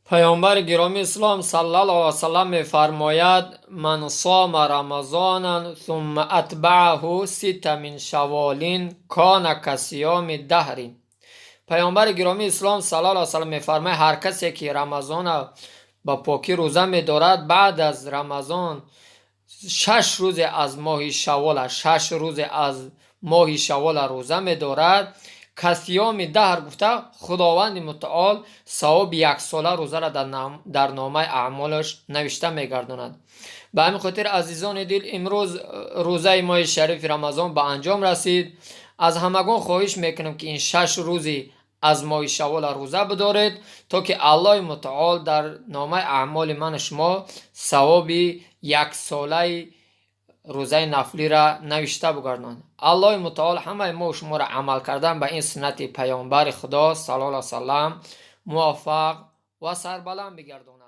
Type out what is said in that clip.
پیامبر گرامی اسلام صلی الله علیه و سلم می‌فرماید من صام رمضان ثم اتبعه ست من شوال کان کصیام دهر. پیامبر گرامی اسلام صلی الله علیه و سلم می‌فرماید هر کسی که رمضان با پاکی روزه می‌دارد بعد از رمضان 6 روز از ماه شوال 6 روز از ماه شوال روزه می‌دارد کصیام دهر گفته خداوند متعال ثواب 1 ساله روزه را در نامه اعمالش نوشته میگرداند. به همین خاطر عزیزان دل امروز روزه ماه شریف رمضان به انجام رسید. از همگان خواهش میکنم که این 6 روزی از ماه شوال روزه بدارید تا که الله متعال در نامه اعمال من شما ثواب 1 ساله روزه نفلی را نوشته بگرداند. الله متعال همه ما و شما را عمل کردن به این سنت پیامبر خدا صلی الله علیه و سلم موفق و سربلند بگرداند.